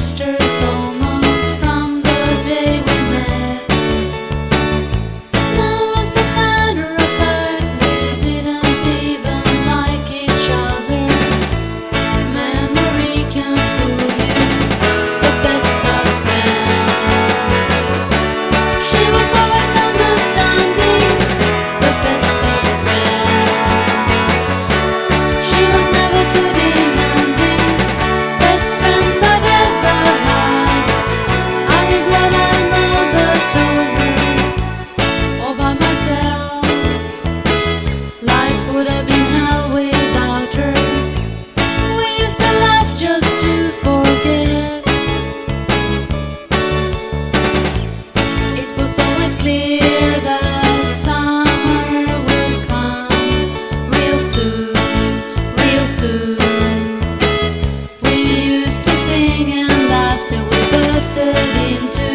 sisters almost from the day we met. Now as a matter of fact, we didn't even like each other. Memory can fool you, the best of friends. She was always understanding, the best of friends. She was never too demanding, best friend I've ever had. I regret I never told her all by myself. Life would have been hell without her. We used to laugh just to forget. It was always clear that summer would come real soon, real soon. We used to sing and laugh till we bursted into